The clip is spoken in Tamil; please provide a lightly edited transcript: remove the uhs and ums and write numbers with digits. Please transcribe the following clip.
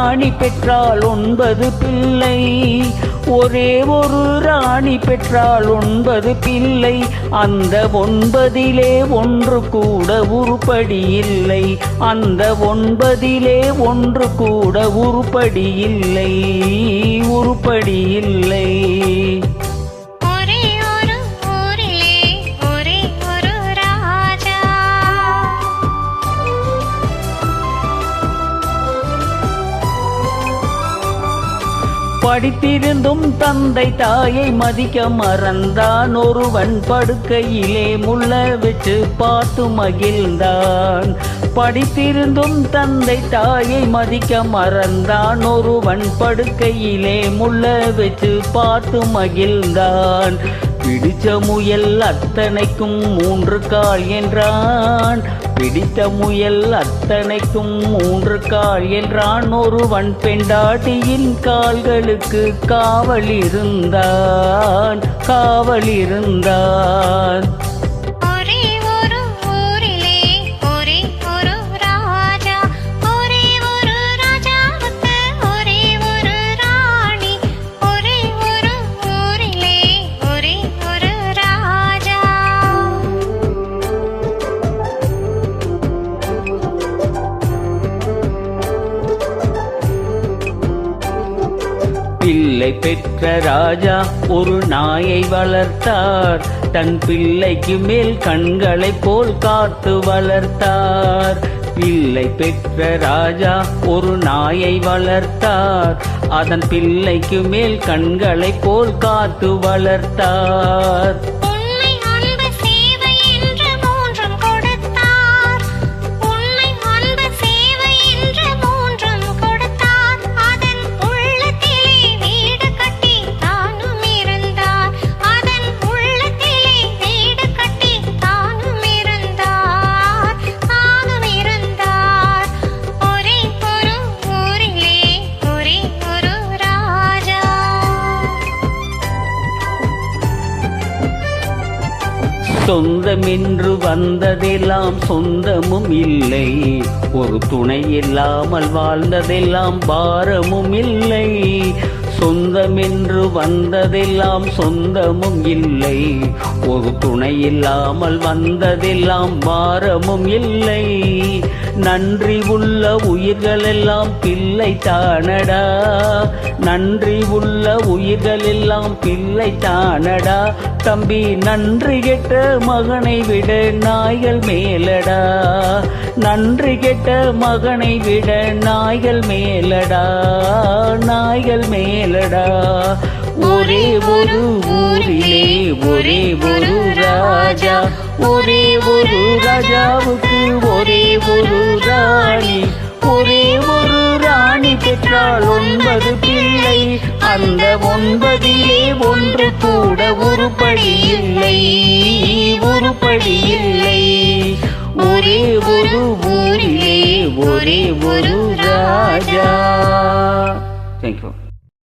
ராணி பெற்றால் 9 பிள்ளை. ஒரே ஒரு ராணி பெற்றால் 9 பிள்ளை. அந்த 9 ஒன்று கூட உருப்படி இல்லை. அந்த 9 ஒன்று கூட உருப்படி இல்லை, உருப்படி இல்லை. படித்திருந்தும் தந்தை தாயை மதிக்க மறந்தான். ஒருவன் படுக்கையிலே முள்ள வச்சு பார்த்து மகிழ்ந்தான். படித்திருந்தும் தந்தை தாயை மதிக்க மறந்தான். ஒருவன் படுக்கையிலே முள்ள வச்சு பார்த்து மகிழ்ந்தான். பிடிச்ச முயல் அத்தனைக்கும் 3 கால் என்றான். பிடித்த முயல் அத்தனைக்கும் 3 கால் என்றான். ஒருவன் பெண்டாட்டியின் கால்களுக்கு காவல் இருந்தான், காவல் இருந்தான். பிள்ளை பெற்ற ராஜா ஒரு நாயை வளர்த்தார். தன் பிள்ளைக்கு மேல் கண்களைப் போல் காத்து வளர்த்தார். பிள்ளை பெற்ற ராஜா ஒரு நாயை வளர்த்தார். அதன் பிள்ளைக்கு மேல் கண்களைப் போல் காத்து வளர்த்தார். சொந்தமென்று வந்ததெல்லாம் சொந்தமும் இல்லை. ஒரு துணை இல்லாமல் வாழ்ந்ததெல்லாம் பாரமும் இல்லை. சொந்தமென்று வந்ததெல்லாம் சொந்தமும் இல்லை. ஒரு துணை இல்லாமல் வந்ததெல்லாம் பாரமும் இல்லை. நன்றி உள்ள உயிர்களெல்லாம் பிள்ளை தானடா. நன்றி உள்ள உயிர்களெல்லாம் பிள்ளை தானடா. தம்பி நன்றி கெட்ட மகனை விட நாய்கள் மேலடா. நன்றி கெட்ட மகனை விட நாய்கள் மேலடா, நாய்கள் மேலடா. ஒரே ஒரு ஊரிலே ஒரே ஒரு ராஜா. ஒரே ஒரு ராஜாவுக்கு ஒரே ஒரு ராணி. ஒரே ஒரு ராணி பெற்றால் 9 பிள்ளை. அந்த 9 ஒன்று கூட உருப்படி இல்லை, உருப்படி இல்லை. ஒரே ஒரு ஊரிலே ஒரே ஒரு ராஜா. Thank you.